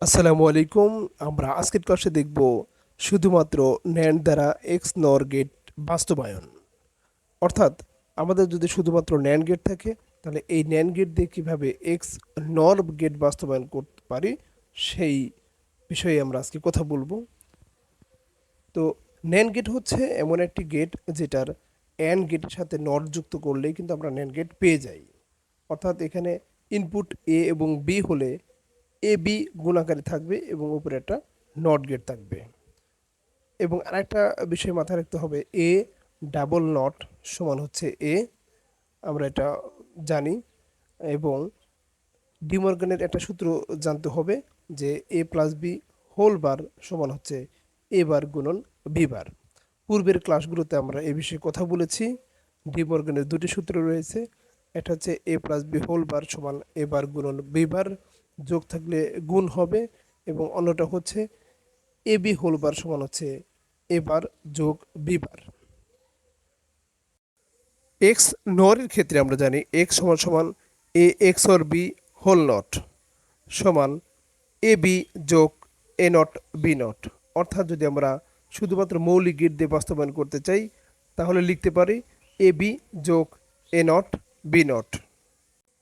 আসসালামু আলাইকুম। আমরা আজকের ক্লাসে দেখব শুধুমাত্র ন্যান্ড দ্বারা এক্স নর গেট বাস্তবায়ন। অর্থাৎ আমাদের যদি শুধুমাত্র ন্যান্ড গেট থাকে তাহলে এই ন্যান্ড গেট দিয়ে কীভাবে এক্স নর গেট বাস্তবায়ন করতে পারি সেই বিষয়ে আমরা আজকে কথা বলবো। তো ন্যান্ড গেট হচ্ছে এমন একটি গেট যেটার অ্যান্ড গেটের সাথে নট যুক্ত করলেই কিন্তু আমরা ন্যান্ড গেট পেয়ে যাই। অর্থাৎ এখানে ইনপুট এ এবং বি হলে এ বি গুণাকারে থাকবে এবং উপরে একটা নট গেট থাকবে। এবং আরেকটা বিষয় মাথায় রাখতে হবে, এ ডাবল নট সমান হচ্ছে এ, আমরা এটা জানি। এবং ডিমর্গানের একটা সূত্র জানতে হবে যে এ প্লাস বি হোল বার সমান হচ্ছে এ বার গুণন বি বার। পূর্বের ক্লাসগুলোতে আমরা এ বিষয়ে কথা বলেছি। ডিমর্গানের দুটি সূত্র রয়েছে, এটা হচ্ছে এ প্লাস বি হোল বার সমান এ বার গুণন বি বার, যোগ থাকলে গুণ হবে, এবং অন্যটা হচ্ছে এ বি হোল বার সমান হচ্ছে এ বার যোগ বি বার। এক্স নরের ক্ষেত্রে আমরা জানি এক্স সমান সমান A X or B whole not সমান এ বি যোগ এ নট বি নট। অর্থাৎ যদি আমরা শুধুমাত্র মৌলিক গেট দিয়ে বাস্তবায়ন করতে চাই তাহলে লিখতে পারি এ বি যোগ এ নট বি নট।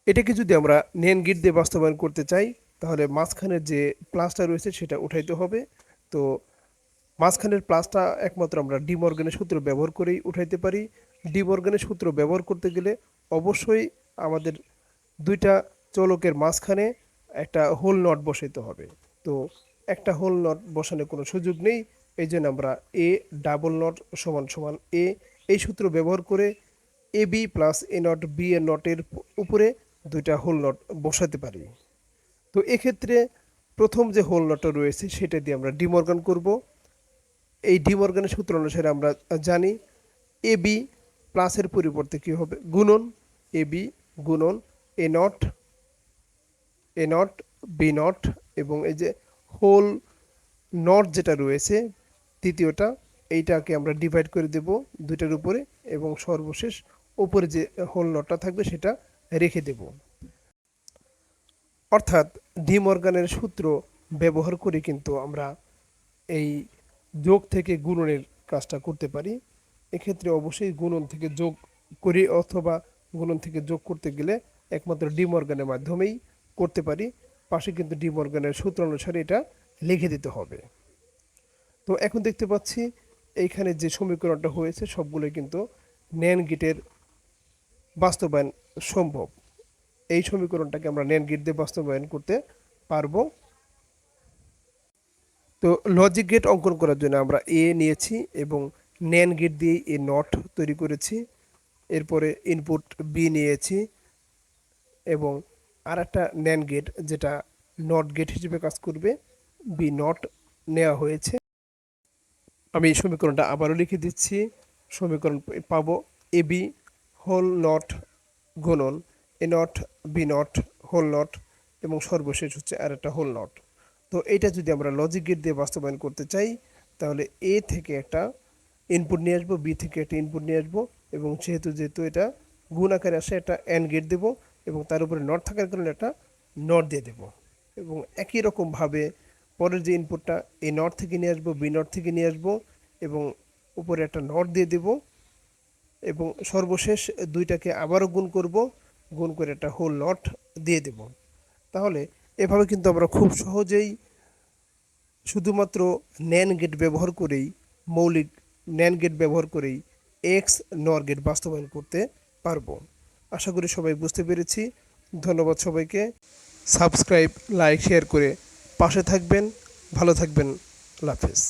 এটাকে যদি আমরা নেন গেট দিয়ে বাস্তবায়ন করতে চাই তাহলে মাঝখানের যে প্লাসটা রয়েছে সেটা উঠাইতে হবে। তো মাঝখানের প্লাসটা একমাত্র আমরা ডিমর্গানের সূত্র ব্যবহার করেই উঠাইতে পারি। ডিমর্গানের সূত্র ব্যবহার করতে গেলে অবশ্যই আমাদের দুইটা চলকের মাঝখানে একটা হোল নট বসাইতে হবে। তো একটা হোল নট বসানোর কোনো সুযোগ নেই, এই জন্য আমরা এ ডাবল নট সমান সমান এ এই সূত্র ব্যবহার করে A B plus A not B এর নটের উপরে দুইটা হোল নট বসাতে পারি। তো এক্ষেত্রে প্রথম যে হোল নটটা রয়েছে সেটা দিয়ে আমরা ডিমর্গান করব। এই ডিমর্গানের সূত্র অনুসারে আমরা জানি এ বি প্লাসের পরিবর্তে কী হবে গুণন এ বি গুণন এ নট বি নট, এবং এই যে হোল নট যেটা রয়েছে তৃতীয়টা, এইটাকে আমরা ডিভাইড করে দেব দুইটার উপরে, এবং সর্বশেষ উপরে যে হোল নটটা থাকবে সেটা রেখে দেব। অর্থাৎ ডিমর্গানের সূত্র ব্যবহার করে কিন্তু আমরা এই যোগ থেকে গুণনের কাজটা করতে পারি। এক্ষেত্রে অবশ্যই গুণন থেকে যোগ করি, অথবা গুণন থেকে যোগ করতে গেলে একমাত্র ডিমর্গানের মাধ্যমেই করতে পারি। পাশে কিন্তু ডিমর্গানের সূত্র অনুসারে এটা লিখে দিতে হবে। তো এখন দেখতে পাচ্ছি এইখানে যে সমীকরণটা হয়েছে সবগুলোই কিন্তু ন্যান্ড গেটের বাস্তবায়ন সম্ভব। এই সমীকরণটাকে আমরা ন্যান্ড গেট দিয়ে বাস্তবায়ন করতে পারবো। তো লজিক গেট অঙ্কন করার জন্য আমরা এ নিয়েছি এবং ন্যান্ড গেট দিয়ে এ নট তৈরি করেছি। এরপরে ইনপুট বি নিয়েছি এবং আর একটা ন্যান্ড গেট যেটা নট গেট হিসেবে কাজ করবে, বি নট নেওয়া হয়েছে। আমি সমীকরণটা আবারও লিখে দিচ্ছি। সমীকরণ পাবো এ বি হোল নট গুণন A not B not whole not, এবং সর্বশেষ হচ্ছে আর একটা হোল নট। তো এইটা যদি আমরা লজিক গেট দিয়ে বাস্তবায়ন করতে চাই তাহলে এ থেকে একটা ইনপুট নিয়ে আসবো, বি থেকে একটা ইনপুট নিয়ে আসবো, এবং যেহেতু এটা গুণ আকারে আসে একটা অ্যান্ড গেট দেবো, এবং তার উপরে নট থাকার কারণে একটা নট দিয়ে দেবো। এবং একই রকমভাবে পরের যে ইনপুটটা এ নট থেকে নিয়ে আসবো, বি নট থেকে নিয়ে আসবো, এবং উপরে একটা নট দিয়ে দেব, এবং সর্বশেষ দুইটাকে আবারও গুণ করব, গুণ করে একটা হোল নট দিয়ে দেব। তাহলে এভাবে কিন্তু আমরা খুব সহজেই শুধুমাত্র ন্যান্ড গেট ব্যবহার করেই মৌলিক ন্যান্ড গেট ব্যবহার করেই এক্স নর গেট বাস্তবায়ন করতে পারবো। আশা করি সবাই বুঝতে পেরেছি। ধন্যবাদ সবাইকে। সাবস্ক্রাইব লাইক শেয়ার করে পাশে থাকবেন। ভালো থাকবেন। আল্লাহ হাফেজ।